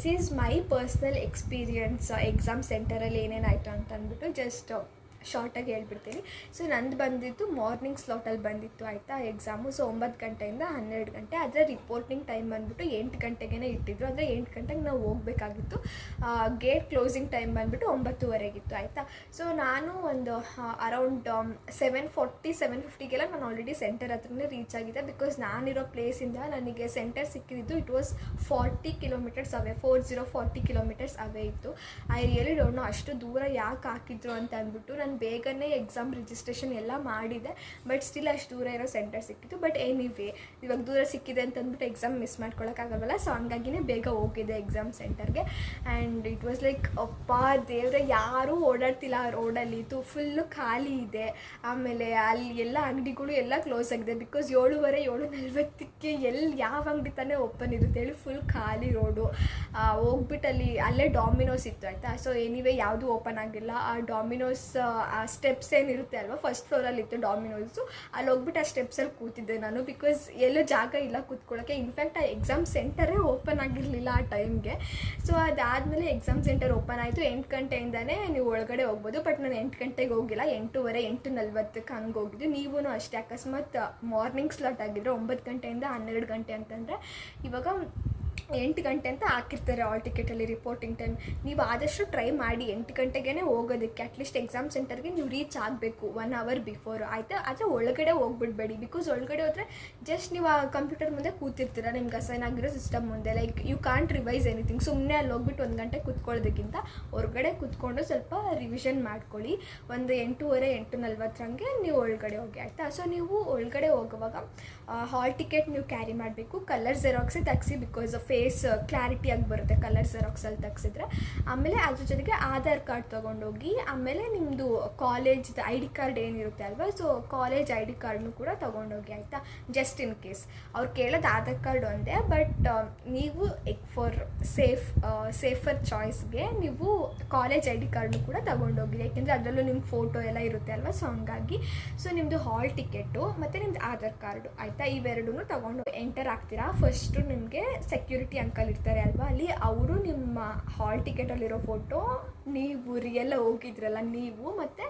This is my personal experience exam ಸೆಂಟರಲ್ಲಿ ಏನೇನಾಯಿತು ಅಂತ ಅಂದ್ಬಿಟ್ಟು ಜಸ್ಟ್ ಶಾರ್ಟಾಗಿ ಹೇಳ್ಬಿಡ್ತೀನಿ. ಸೊ ನಂದು ಬಂದಿದ್ದು ಮಾರ್ನಿಂಗ್ ಸ್ಲಾಟಲ್ಲಿ ಬಂದಿತ್ತು ಆಯಿತಾ ಎಕ್ಸಾಮು. ಸೊ 9 ಗಂಟೆಯಿಂದ 12 ಗಂಟೆ. ಆದರೆ ರಿಪೋರ್ಟಿಂಗ್ ಟೈಮ್ ಬಂದುಬಿಟ್ಟು 8 ಗಂಟೆಗೇ ಇಟ್ಟಿದ್ರು. ಅಂದರೆ 8 ಗಂಟೆಗೆ ನಾವು ಹೋಗಬೇಕಾಗಿತ್ತು. ಗೇಟ್ ಕ್ಲೋಸಿಂಗ್ ಟೈಮ್ ಬಂದುಬಿಟ್ಟು 9:15 ಆಯಿತಾ. ಸೊ ನಾನು ಒಂದು ಅರೌಂಡ್ 7:40-7:50ಗೆಲ್ಲ ನಾನು ಆಲ್ರೆಡಿ ಸೆಂಟರ್ ಹತ್ರನೇ ರೀಚ್ ಆಗಿದೆ. ಬಿಕಾಸ್ ನಾನಿರೋ ಪ್ಲೇಸಿಂದ ನನಗೆ ಸೆಂಟರ್ ಸಿಕ್ಕಿದ್ದು it was 40 kilometres away, 40 kilometres away ಇತ್ತು. ಐ ರಿಯಲಿ ಡೋಂಟ್ ನೋ ಅಷ್ಟು ದೂರ ಯಾಕೆ ಹಾಕಿದ್ರು ಅಂತ ಅಂದ್ಬಿಟ್ಟು. ನಾನು ಬೇಗನೆ ಎಕ್ಸಾಮ್ ರಿಜಿಸ್ಟ್ರೇಷನ್ ಎಲ್ಲ ಮಾಡಿದೆ, ಬಟ್ ಸ್ಟಿಲ್ ಅಷ್ಟು ದೂರ ಇರೋ ಸೆಂಟರ್ ಸಿಕ್ಕಿತ್ತು. ಬಟ್ ಎನಿವೇ ಇವಾಗ ದೂರ ಸಿಕ್ಕಿದೆ ಅಂತ ಅಂದ್ಬಿಟ್ಟು ಎಕ್ಸಾಮ್ ಮಿಸ್ ಮಾಡ್ಕೊಳಕ್ಕಾಗಲ್ಲ. ಸೊ ಹಂಗಾಗಿನೇ ಬೇಗ ಹೋಗಿದೆ ಎಕ್ಸಾಮ್ ಸೆಂಟರ್ಗೆ. ಆ್ಯಂಡ್ ಇಟ್ ವಾಸ್ ಲೈಕ್ ಅಪ್ಪ ದೇವ್ರೆ, ಯಾರೂ ಓಡಾಡ್ತಿಲ್ಲ ಆ ರೋಡಲ್ಲಿ. ಫುಲ್ಲು ಖಾಲಿ ಇದೆ. ಆಮೇಲೆ ಅಲ್ಲಿ ಎಲ್ಲ ಅಂಗಡಿಗಳು ಎಲ್ಲ ಕ್ಲೋಸ್ ಆಗಿದೆ. ಬಿಕಾಸ್ 7:40-7:40ಕ್ಕೆ ಯಾವ ಅಂಗಡಿ ತಾನೇ ಓಪನ್ ಇರುತ್ತೆ ಹೇಳಿ. ಫುಲ್ ಖಾಲಿ ರೋಡು. ಹೋಗ್ಬಿಟ್ಟು ಅಲ್ಲೇ ಡಾಮಿನೋಸ್ ಇತ್ತು ಆಯಿತಾ. ಸೊ ಎನಿವೇ ಯಾವುದೂ ಓಪನ್ ಆಗಿಲ್ಲ. ಆ ಡಾಮಿನೋಸ್ ಆ ಸ್ಟೆಪ್ಸ್ ಏನಿರುತ್ತೆ ಅಲ್ವಾ, ಫಸ್ಟ್ ಫ್ಲೋರಲ್ಲಿ ಇತ್ತು ಡಾಮಿನೋಸು. ಅಲ್ಲಿ ಹೋಗ್ಬಿಟ್ಟು ಆ ಸ್ಟೆಪ್ಸಲ್ಲಿ ಕೂತಿದ್ದೆ ನಾನು. ಬಿಕಾಸ್ ಎಲ್ಲೂ ಜಾಗ ಇಲ್ಲ ಕೂತ್ಕೊಳ್ಳೋಕ್ಕೆ. ಇನ್ಫ್ಯಾಕ್ಟ್ ಆ ಎಕ್ಸಾಮ್ ಸೆಂಟರೇ ಓಪನ್ ಆಗಿರಲಿಲ್ಲ ಆ ಟೈಮ್ಗೆ. ಸೊ ಅದಾದಮೇಲೆ ಎಕ್ಸಾಮ್ ಸೆಂಟರ್ ಓಪನ್ ಆಯಿತು. 8 ಗಂಟೆಯಿಂದನೇ ನೀವು ಒಳಗಡೆ ಹೋಗ್ಬೋದು. ಬಟ್ ನಾನು 8 ಗಂಟೆಗೆ ಹೋಗಿಲ್ಲ, 8:15, 8:40ಕ್ಕೆ ಹಂಗೆ ಹೋಗಿದ್ದು. ನೀವೂ ಅಷ್ಟೇ. ಅಕಸ್ಮಾತ್ ಮಾರ್ನಿಂಗ್ ಸ್ಲಾಟ್ ಆಗಿದ್ದರೆ 9 ಗಂಟೆಯಿಂದ 12 ಗಂಟೆ ಅಂತಂದರೆ, ಇವಾಗ 8 ಗಂಟೆ ಅಂತ ಹಾಕಿರ್ತಾರೆ ಆಲ್ ಟಿಕೆಟಲ್ಲಿ ರಿಪೋರ್ಟಿಂಗ್ ಟೈಮ್. ನೀವು ಆದಷ್ಟು ಟ್ರೈ ಮಾಡಿ 8 ಗಂಟೆಗೇ ಹೋಗೋದಕ್ಕೆ. ಅಟ್ಲೀಸ್ಟ್ ಎಕ್ಸಾಮ್ ಸೆಂಟರ್ಗೆ ನೀವು ರೀಚ್ ಆಗಬೇಕು 1 ಅವರ್ ಬಿಫೋರ್ ಆಯಿತಾ. ಆದರೆ ಒಳಗಡೆ ಹೋಗ್ಬಿಡ್ಬೇಡಿ. ಬಿಕಾಸ್ ಒಳಗಡೆ ಹೋದರೆ ಜಸ್ಟ್ ನೀವು ಆ ಕಂಪ್ಯೂಟರ್ ಮುಂದೆ ಕೂತಿರ್ತೀರ, ನಿಮ್ಗೆ ಅಸೈನ್ ಆಗಿರೋ ಸಿಸ್ಟಮ್ ಮುಂದೆ. Like you can't revise anything. ಸುಮ್ಮನೆ ಅಲ್ಲಿ ಹೋಗ್ಬಿಟ್ಟು 1 ಗಂಟೆ ಕೂತ್ಕೊಳ್ಳೋದಕ್ಕಿಂತ ಹೊರಗಡೆ ಕೂತ್ಕೊಂಡು ಸ್ವಲ್ಪ ರಿವಿಷನ್ ಮಾಡ್ಕೊಳ್ಳಿ. ಒಂದು 8:30, 8:40 ಹಂಗೆ ನೀವು ಒಳಗಡೆ ಹೋಗಿ ಆಯಿತಾ. ಸೊ ನೀವು ಒಳಗಡೆ ಹೋಗುವಾಗ ಹಾಲ್ ಟಿಕೆಟ್ ನೀವು ಕ್ಯಾರಿ ಮಾಡಬೇಕು. ಕಲರ್ ಜೆರಾಕ್ಸೇ ತೆಗ್ಸಿ. ಬಿಕಾಸ್ ಫೇಸ್ ಕ್ಲಾರಿಟಿಯಾಗಿ ಬರುತ್ತೆ ಕಲರ್ ಜೆರಾಕ್ಸಲ್ಲಿ ತೆಗ್ಸಿದ್ರೆ. ಆಮೇಲೆ ಅದ್ರ ಜೊತೆಗೆ ಆಧಾರ್ ಕಾರ್ಡ್ ತೊಗೊಂಡೋಗಿ. ಆಮೇಲೆ ನಿಮ್ಮದು ಕಾಲೇಜ್ದು ID ಕಾರ್ಡ್ ಏನಿರುತ್ತೆ ಅಲ್ವಾ, ಸೊ ಕಾಲೇಜ್ ID ಕಾರ್ಡ್ನು ಕೂಡ ತೊಗೊಂಡೋಗಿ ಆಯಿತಾ. ಜಸ್ಟ್ ಇನ್ ಕೇಸ್ ಅವ್ರು ಕೇಳೋದು ಆಧಾರ್ ಕಾರ್ಡ್ ಒಂದೇ. ಬಟ್ ನೀವು ಫಾರ್ ಸೇಫರ್ ಚಾಯ್ಸ್ಗೆ ನೀವು ಕಾಲೇಜ್ ID ಕಾರ್ಡ್ನು ಕೂಡ ತೊಗೊಂಡೋಗಿ. ಯಾಕೆಂದರೆ ಅದರಲ್ಲೂ ನಿಮ್ಮ ಫೋಟೋ ಎಲ್ಲ ಇರುತ್ತೆ ಅಲ್ವಾ. ಸೊ ಹಂಗಾಗಿ ಸೊ ನಿಮ್ಮದು ಹಾಲ್ ಟಿಕೆಟು ಮತ್ತು ನಿಮ್ಮದು ಆಧಾರ್ ಕಾರ್ಡು ಆಯಿತಾ, ಇವೆರಡೂ ತೊಗೊಂಡು ಎಂಟರ್ ಆಗ್ತೀರಾ. ಫಸ್ಟು ನಿಮಗೆ ಸೆಕ್ಯೂರಿಟಿ ಅಂಕಲ್ ಇರ್ತಾರೆ ಅಲ್ವಾ, ಅಲ್ಲಿ ಅವರು ನಿಮ್ಮ ಹಾಲ್ ಟಿಕೆಟಲ್ಲಿರೋ ಫೋಟೋ, ನೀವು ರಿಯಲ್ ಹೋಗಿದ್ರಲ್ಲ ನೀವು, ಮತ್ತು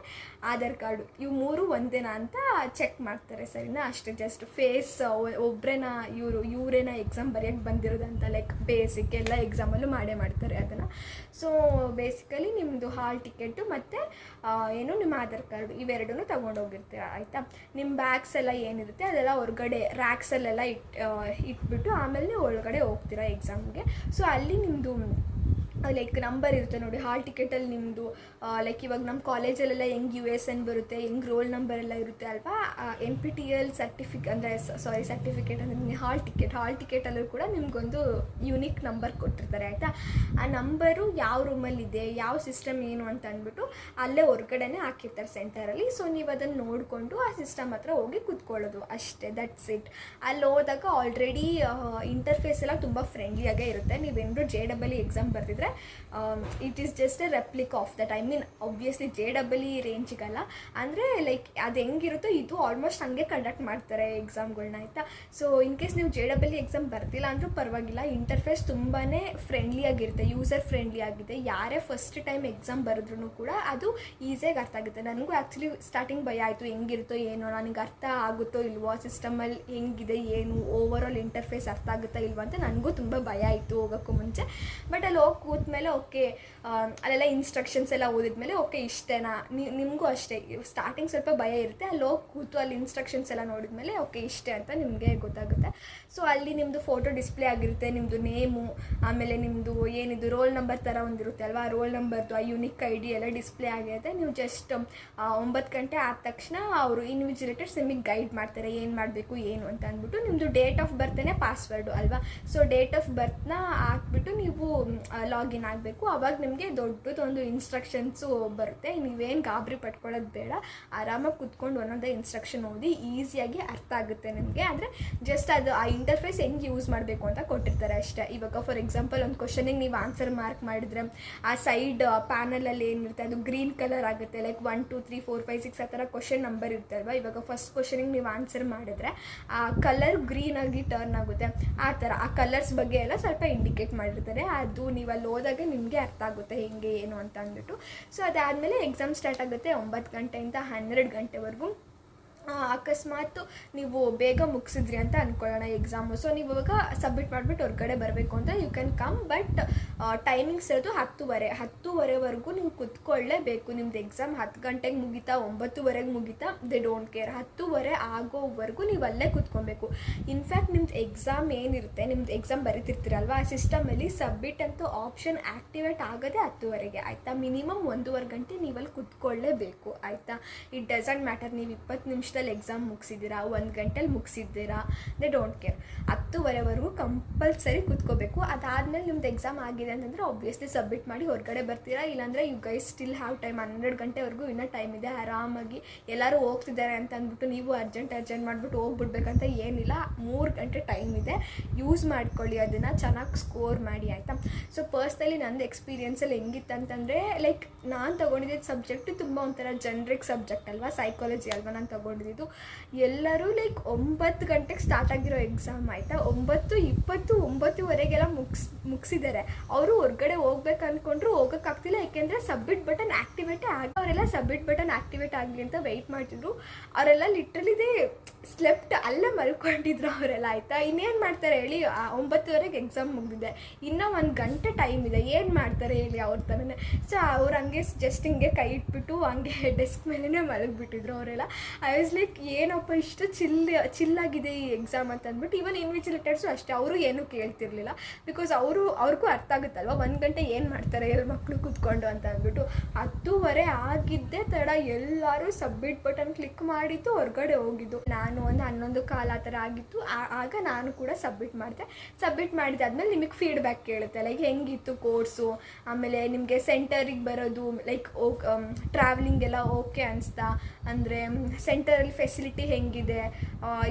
ಆಧಾರ್ ಕಾರ್ಡು, ಇವು 3 ಒಂದೇನಾ ಅಂತ ಚೆಕ್ ಮಾಡ್ತಾರೆ. ಸರಿನಾ? ಅಷ್ಟೇ. ಜಸ್ಟ್ ಫೇಸ್ ಒಬ್ಬರೇನಾ ಇವರೇನಾ ಎಕ್ಸಾಮ್ ಬರೆಯೋಕ್ಕೆ ಬಂದಿರೋದಂತ. ಲೈಕ್ ಬೇಸಿಕ್ ಎಲ್ಲ ಎಕ್ಸಾಮಲ್ಲೂ ಮಾಡ್ತಾರೆ ಅದನ್ನು. ಸೊ ಬೇಸಿಕಲಿ ನಿಮ್ಮದು ಹಾಲ್ ಟಿಕೆಟು ಮತ್ತು ಏನು ನಿಮ್ಮ ಆಧಾರ್ ಕಾರ್ಡು ಇವೆರಡೂ ತೊಗೊಂಡೋಗಿರ್ತೀರ ಆಯಿತಾ. ನಿಮ್ಮ ಬ್ಯಾಗ್ಸ್ ಎಲ್ಲ ಏನಿರುತ್ತೆ ಅದೆಲ್ಲ ಹೊರಗಡೆ ರ್ಯಾಕ್ಸಲ್ಲೆಲ್ಲ ಇಟ್ಬಿಟ್ಟು ಆಮೇಲೆ ನೀವು ಒಳಗಡೆ ಹೋಗ್ತೀರಾ ಎಕ್ಸಾಮ್ಗೆ. ಸೊ ಅಲ್ಲಿ ನಿಮ್ಮದು ಲೈಕ್ ನಂಬರ್ ಇರುತ್ತೆ ನೋಡಿ ಹಾಲ್ ಟಿಕೆಟಲ್ಲಿ ನಿಮ್ಮದು. ಲೈಕ್ ಇವಾಗ ನಮ್ಮ ಕಾಲೇಜಲ್ಲೆಲ್ಲ ಹೆಂಗೆ USN ಬರುತ್ತೆ, ಹೆಂಗೆ ರೋಲ್ ನಂಬರ್ ಎಲ್ಲ ಇರುತ್ತೆ ಅಲ್ವಾ. NPTEL ಸರ್ಟಿಫಿಕೇಟ್ ಅಂದರೆ ಸರ್ಟಿಫಿಕೇಟ್ ಅಂದರೆ ಹಾಲ್ ಟಿಕೆಟಲ್ಲೂ ಕೂಡ ನಿಮಗೊಂದು ಯೂನಿಕ್ ನಂಬರ್ ಕೊಟ್ಟಿರ್ತಾರೆ ಆಯಿತಾ. ಆ ನಂಬರು ಯಾವ ರೂಮಲ್ಲಿದೆ, ಯಾವ ಸಿಸ್ಟಮ್ ಏನು ಅಂತ ಅಂದ್ಬಿಟ್ಟು ಅಲ್ಲೇ ಹೊರಗಡೆನೇ ಹಾಕಿರ್ತಾರೆ ಸೆಂಟರಲ್ಲಿ. ಸೊ ನೀವು ಅದನ್ನು ನೋಡಿಕೊಂಡು ಆ ಸಿಸ್ಟಮ್ ಹತ್ರ ಹೋಗಿ ಕೂತ್ಕೊಳ್ಳೋದು ಅಷ್ಟೇ. That's it. ಅಲ್ಲಿ ಹೋದಾಗ ಆಲ್ರೆಡಿ ಇಂಟರ್ಫೇಸ್ ಎಲ್ಲ ತುಂಬ ಫ್ರೆಂಡ್ಲಿಯಾಗೇ ಇರುತ್ತೆ. ನೀವೇನಾದ್ರು JEE ಎಕ್ಸಾಮ್ ಬರೆದಿದ್ರೆ it is just a replica of that. I mean obviously JEE ರೇಂಜಿಗಲ್ಲ. ಅಂದರೆ ಲೈಕ್ ಅದು ಹೆಂಗಿರುತ್ತೋ ಇದು ಆಲ್ಮೋಸ್ಟ್ ಹಂಗೆ ಕಂಡಕ್ಟ್ ಮಾಡ್ತಾರೆ ಎಕ್ಸಾಮ್ಗಳನ್ನ ಆಯಿತಾ. ಸೊ ಇನ್ ಕೇಸ್ ನೀವು JEE ಎಕ್ಸಾಮ್ ಬರ್ತಿಲ್ಲ ಅಂದರೂ ಪರವಾಗಿಲ್ಲ, ಇಂಟರ್ಫೇಸ್ ತುಂಬಾ ಫ್ರೆಂಡ್ಲಿಯಾಗಿರುತ್ತೆ, ಯೂಸರ್ ಫ್ರೆಂಡ್ಲಿ ಆಗಿದೆ. ಯಾರೇ ಫಸ್ಟ್ ಟೈಮ್ ಎಕ್ಸಾಮ್ ಬರೆದ್ರೂ ಕೂಡ ಅದು ಈಸಿಯಾಗಿ ಅರ್ಥ ಆಗುತ್ತೆ. ನನಗೂ ಆ್ಯಕ್ಚುಲಿ ಸ್ಟಾರ್ಟಿಂಗ್ ಭಯ ಆಯಿತು, ಹೆಂಗಿರುತ್ತೋ ಏನೋ, ನನಗೆ ಅರ್ಥ ಆಗುತ್ತೋ ಇಲ್ವೋ, ಸಿಸ್ಟಮಲ್ಲಿ ಹೆಂಗಿದೆ ಏನು, ಓವರ್ ಆಲ್ ಇಂಟರ್ಫೇಸ್ ಅರ್ಥ ಆಗುತ್ತಾ ಇಲ್ವೋ ಅಂತ ನನಗೂ ತುಂಬ ಭಯ ಆಯಿತು ಹೋಗೋಕ್ಕೂ ಮುಂಚೆ. ಬಟ್ ಅಲ್ಲಿ ಹೋಗಿ ಕೂತ್ಮೇಲೆ ಓಕೆ, ಅಲ್ಲೆಲ್ಲ ಇನ್ಸ್ಟ್ರಕ್ಷನ್ಸ್ ಎಲ್ಲ ಓದಿದ್ಮೇಲೆ ಓಕೆ ಇಷ್ಟೇನಾ, ನಿಮಗೂ ಅಷ್ಟೇ ಸ್ಟಾರ್ಟಿಂಗ್ ಸ್ವಲ್ಪ ಭಯ ಇರುತ್ತೆ. ಅಲ್ಲಿ ಹೋಗಿ ಕೂತು ಅಲ್ಲಿ ಇನ್ಸ್ಟ್ರಕ್ಷನ್ಸ್ ಎಲ್ಲ ನೋಡಿದ್ಮೇಲೆ ಓಕೆ ಇಷ್ಟೇ ಅಂತ ನಿಮಗೆ ಗೊತ್ತಾಗುತ್ತೆ. ಸೊ ಅಲ್ಲಿ ನಿಮ್ಮದು ಫೋಟೋ ಡಿಸ್ಪ್ಲೇ ಆಗಿರುತ್ತೆ, ನಿಮ್ಮದು ನೇಮು, ಆಮೇಲೆ ನಿಮ್ಮದು ಏನಿದು ರೋಲ್ ನಂಬರ್ ಥರ ಒಂದಿರುತ್ತೆ ಅಲ್ವಾ, ಆ ರೋಲ್ ನಂಬರ್ದು ಆ ಯೂನಿಕ್ ID ಎಲ್ಲ ಡಿಸ್ಪ್ಲೇ ಆಗಿರುತ್ತೆ. ನೀವು ಜಸ್ಟ್ 9 ಗಂಟೆ ಆದ ತಕ್ಷಣ ಅವರು ಇನ್ವಿಜಿಲೇಟರ್ಸ್ ನಿಮಗೆ ಗೈಡ್ ಮಾಡ್ತಾರೆ ಏನು ಮಾಡಬೇಕು ಏನು ಅಂತ ಅಂದ್ಬಿಟ್ಟು. ನಿಮ್ಮದು ಡೇಟ್ ಆಫ್ ಬರ್ತನೇ ಪಾಸ್ವರ್ಡು ಅಲ್ವಾ. ಸೊ ಡೇಟ್ ಆಫ್ ಬರ್ತ್ನ ಹಾಕ್ಬಿಟ್ಟು ನೀವು ಲಾಗಿನ್ ಆಗಬೇಕು. ಆವಾಗ ನಿಮಗೆ ದೊಡ್ಡದೊಂದು ಇನ್ಸ್ಟ್ರಕ್ಷನ್ಸು ಬರುತ್ತೆ. ನೀವೇನು ಗಾಬರಿ ಪಟ್ಕೊಳ್ಳೋದು ಬೇಡ, ಆರಾಮಾಗಿ ಕುತ್ಕೊಂಡು ಒಂದೊಂದೇ ಇನ್ಸ್ಟ್ರಕ್ಷನ್ ಓದಿ ಈಸಿಯಾಗಿ ಅರ್ಥ ಆಗುತ್ತೆ ನಿಮಗೆ. ಅಂದರೆ ಜಸ್ಟ್ ಅದು ಆ ಇಂಟರ್ಫೇಸ್ ಹೆಂಗೆ ಯೂಸ್ ಮಾಡಬೇಕು ಅಂತ ಕೊಟ್ಟಿರ್ತಾರೆ ಅಷ್ಟೇ. ಇವಾಗ ಫಾರ್ ಎಕ್ಸಾಂಪಲ್ ಒಂದು ಕ್ವಶನಿಗೆ ನೀವು ಆನ್ಸರ್ ಮಾರ್ಕ್ ಮಾಡಿದರೆ ಆ ಸೈಡ್ ಪ್ಯಾನಲಲ್ಲಿ ಏನಿರುತ್ತೆ ಅದು ಗ್ರೀನ್ ಕಲರ್ ಆಗುತ್ತೆ. ಲೈಕ್ 1 2 3 4 5 6 ಆ ಥರ ಕ್ವಶನ್ ನಂಬರ್ ಇರುತ್ತೆ ಅಲ್ವಾ. ಇವಾಗ ಫಸ್ಟ್ ಕ್ವಶನಿಗೆ ನೀವು ಆನ್ಸರ್ ಮಾಡಿದ್ರೆ ಆ ಕಲರ್ ಗ್ರೀನ್ ಆಗಿ ಟರ್ನ್ ಆಗುತ್ತೆ. ಆ ಥರ ಆ ಕಲರ್ಸ್ ಬಗ್ಗೆ ಎಲ್ಲ ಸ್ವಲ್ಪ ಇಂಡಿಕೇಟ್ ಮಾಡಿರ್ತಾರೆ. ಅದು ನೀವು ಅಲ್ಲಿ ಹೋದಾಗ ನಿಮಗೆ ಅರ್ಥ ಆಗುತ್ತೆ ಹೆಂಗೆ ಏನು ಅಂತ ಅಂದ್ಬಿಟ್ಟು. ಸೊ ಅದಾದಮೇಲೆ ಎಕ್ಸಾಮ್ ಸ್ಟಾರ್ಟ್ ಆಗುತ್ತೆ 9 ಗಂಟೆಯಿಂದ 12 ಗಂಟೆವರೆಗೂ. ಅಕಸ್ಮಾತ್ ನೀವು ಬೇಗ ಮುಗಿಸಿದ್ರಿ ಅಂತ ಅಂದ್ಕೊಳ್ಳೋಣ ಎಕ್ಸಾಮು. ಸೊ ನೀವು ಇವಾಗ ಸಬ್ಮಿಟ್ ಮಾಡಿಬಿಟ್ಟು ಹೊರಗಡೆ ಬರಬೇಕು ಅಂತ you can come, but timings ಇರೋದು 10:30ವರೆಗೂ ನೀವು ಕುತ್ಕೊಳ್ಳೇಬೇಕು. ನಿಮ್ದು ಎಕ್ಸಾಮ್ 10 ಗಂಟೆಗೆ ಮುಗಿತಾ 9:30ಗೆ ಮುಗಿತಾ ದೇ ಡೋಂಟ್ ಕೇರ್. 10:30 ಆಗೋವರೆಗೂ ನೀವು ಅಲ್ಲೇ ಕುತ್ಕೊಬೇಕು. ಇನ್ಫ್ಯಾಕ್ಟ್ ನಿಮ್ದು ಎಕ್ಸಾಮ್ ಏನಿರುತ್ತೆ, ನಿಮ್ದು ಎಕ್ಸಾಮ್ ಬರೀತಿರ್ತೀರಲ್ವ, ಆ ಸಿಸ್ಟಮಲ್ಲಿ ಸಬ್ಮಿಟ್ ಅಂತ ಆಪ್ಷನ್ ಆ್ಯಕ್ಟಿವೇಟ್ ಆಗೋದೇ 10:30ಗೆ ಆಯಿತಾ. ಮಿನಿಮಮ್ 1.5 ಗಂಟೆ ನೀವಲ್ಲಿ ಕುತ್ಕೊಳ್ಳೇಬೇಕು ಆಯಿತಾ. ಇಟ್ ಡಸಂಟ್ ಮ್ಯಾಟರ್ ನೀವು 20 ನಿಮಿಷದಲ್ಲಿ ಎಕ್ಸಾಮ್ ಮುಗಿಸಿದ್ದೀರಾ, 1 ಗಂಟೆಲಿ ಮುಗಿಸಿದ್ದೀರಾ, ದೇ ಡೋಂಟ್ ಕೇರ್. 10:30ವರೆಗೂ ಕಂಪಲ್ಸರಿ ಕುತ್ಕೋಬೇಕು. ಅದಾದಮೇಲೆ ನಿಮ್ದು ಎಕ್ಸಾಮ್ ಆಗಿದೆ ಅಂತಂದರೆ ಆಬ್ವಿಯಸ್ಲಿ ಸಬ್ಮಿಟ್ ಮಾಡಿ ಹೊರಗಡೆ ಬರ್ತೀರಾ. ಇಲ್ಲಾಂದರೆ you guys still have time. 12 ಗಂಟೆವರೆಗೂ ಇನ್ನೂ ಟೈಮ್ ಇದೆ. ಆರಾಮಾಗಿ ಎಲ್ಲರೂ ಹೋಗ್ತಿದ್ದಾರೆ ಅಂತ ಅಂದ್ಬಿಟ್ಟು ನೀವು ಅರ್ಜೆಂಟ್ ಮಾಡಿಬಿಟ್ಟು ಹೋಗ್ಬಿಡ್ಬೇಕಂತ ಏನಿಲ್ಲ. 3 ಗಂಟೆ ಟೈಮ್ ಇದೆ, ಯೂಸ್ ಮಾಡ್ಕೊಳ್ಳಿ, ಅದನ್ನು ಚೆನ್ನಾಗಿ ಸ್ಕೋರ್ ಮಾಡಿ ಆಯಿತಾ. ಸೊ ಪರ್ಸ್ನಲಿ ನಂದು ಎಕ್ಸ್ಪೀರಿಯನ್ಸಲ್ಲಿ ಹೆಂಗಿತ್ತು ಅಂತಂದರೆ, ಲೈಕ್ ನಾನು ತೊಗೊಂಡಿದ್ದ ಸಬ್ಜೆಕ್ಟು ತುಂಬ ಒಂಥರ ಜನ್ರಿಕ್ ಸಬ್ಜೆಕ್ಟ್ ಅಲ್ವಾ, ಸೈಕಾಲಜಿ ಅಲ್ವಾ ನಾನು ತೊಗೊಂಡಿದ್ದು. ಎಲ್ಲರೂ ಲೈಕ್ 9 ಗಂಟೆಗೆ ಸ್ಟಾರ್ಟ್ ಆಗಿರೋ ಎಕ್ಸಾಮ್ ಆಯಿತಾ, 9:20 9:30ಗೆಲ್ಲ ಮುಗಿಸಿದ್ದಾರೆ. ಅವರು ಹೊರಗಡೆ ಹೋಗ್ಬೇಕು ಅಂದ್ಕೊಂಡ್ರು ಹೋಗೋಕ್ಕಾಗ್ತಿಲ್ಲ, ಯಾಕೆಂದರೆ ಸಬ್ಮಿಟ್ ಬಟನ್ ಆ್ಯಕ್ಟಿವೇಟೇ ಅವರೆಲ್ಲ ಸಬ್ಮಿಟ್ ಬಟನ್ ಆ್ಯಕ್ಟಿವೇಟ್ ಆಗಲಿ ಅಂತ ವೆಯ್ಟ್ ಮಾಡ್ತಿದ್ರು. ಅವರೆಲ್ಲ ಲಿಟ್ರಲಿದೇ ಸ್ಲೆಪ್ಟ್ ಅಲ್ಲೇ ಮಲ್ಕೊಂಡಿದ್ರು ಅವರೆಲ್ಲ ಆಯಿತಾ. ಇನ್ನೇನು ಮಾಡ್ತಾರೆ ಹೇಳಿ, 9:30ಗೆ ಎಕ್ಸಾಮ್ ಮುಗಿದಿದೆ, ಇನ್ನೂ 1 ಗಂಟೆ ಟೈಮ್ ಇದೆ, ಏನು ಮಾಡ್ತಾರೆ ಹೇಳಿ ಅವ್ರ ಥರನೇ. ಸೊ ಅವ್ರು ಹಂಗೆ ಜಸ್ಟ್ ಹಿಂಗೆ ಕೈ ಇಟ್ಬಿಟ್ಟು ಹಂಗೆ ಡೆಸ್ಕ್ ಮೇಲೇ ಮಲಗಿಬಿಟ್ಟಿದ್ರು ಅವರೆಲ್ಲ. ಐ ವಾಸ್ ಲೈಕ್ ಏನಪ್ಪ ಇಷ್ಟು ಚಿಲ್ಲಾಗಿದೆ ಈ ಎಕ್ಸಾಮ್ ಅಂತ ಅಂದ್ಬಿಟ್ಟು. ಈವನ್ ಇನ್ವಿಜಿಲೇಟರ್ಸು ಅಷ್ಟೇ, ಅವರು ಏನೂ ಕೇಳ್ತಿರ್ಲಿಲ್ಲ. ಬಿಕಾಸ್ ಅವ್ರಿಗೂ ಅರ್ಥ ಆಗುತ್ತಲ್ವ 1 ಗಂಟೆ ಏನು ಮಾಡ್ತಾರೆ ಮಕ್ಕಳು ಕೂತ್ಕೊಂಡು ಅಂತ ಅಂದ್ಬಿಟ್ಟು. 10:30 ಆಗಿದ್ದೇ ತಡ, ಎಲ್ಲರೂ ಸಬ್ಮಿಟ್ ಬಟನ್ ಕ್ಲಿಕ್ ಮಾಡಿದ್ದು ಹೊರಗಡೆ ಹೋಗಿದ್ದು. ನಾನು ಒಂದು 11:15 ಆ ಥರ ಆಗಿತ್ತು. ಆಗ ನಾನು ಕೂಡ ಸಬ್ಮಿಟ್ ಮಾಡಿದಾದ್ಮೇಲೆ ನಿಮಗೆ ಫೀಡ್ಬ್ಯಾಕ್ ಕೇಳುತ್ತೆ, ಲೈಕ್ ಹೆಂಗಿತ್ತು ಕೋರ್ಸು, ಆಮೇಲೆ ನಿಮಗೆ ಸೆಂಟರಿಗೆ ಬರೋದು ಲೈಕ್ ಟ್ರಾವೆಲಿಂಗ್ ಎಲ್ಲ ಓಕೆ ಅನಿಸ್ತಾ, ಅಂದರೆ ಸೆಂಟರಲ್ಲಿ ಫೆಸಿಲಿಟಿ ಹೆಂಗಿದೆ,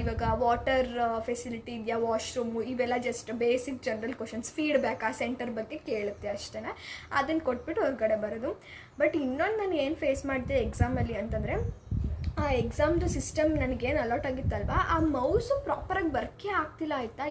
ಇವಾಗ ವಾಟರ್ ಫೆಸಿಲಿಟಿ ಇದೆಯಾ, ವಾಶ್ರೂಮು, ಇವೆಲ್ಲ just basic general questions feedback ಆ ಸೆಂಟರ್ ಬಗ್ಗೆ ಕೇಳುತ್ತೆ ಅಷ್ಟೇ. ಅದನ್ನು ಕೊಟ್ಬಿಟ್ಟು ಹೊರಗಡೆ ಬರೋದು. ಬಟ್ ಇನ್ನೊಂದು ನಾನು ಏನು ಫೇಸ್ ಮಾಡಿದೆ ಎಕ್ಸಾಮಲ್ಲಿ ಅಂತಂದರೆ, ಆ ಎಕ್ಸಾಮ್ದು ಸಿಸ್ಟಮ್ ನನಗೇನು ಅಲಾಟ್ ಆಗಿತ್ತಲ್ವ, ಆ ಮೌಸು ಪ್ರಾಪರಾಗಿ ವರ್ಕೇ ಆಗ್ತಿಲ್ಲ ಆಯಿತಾ.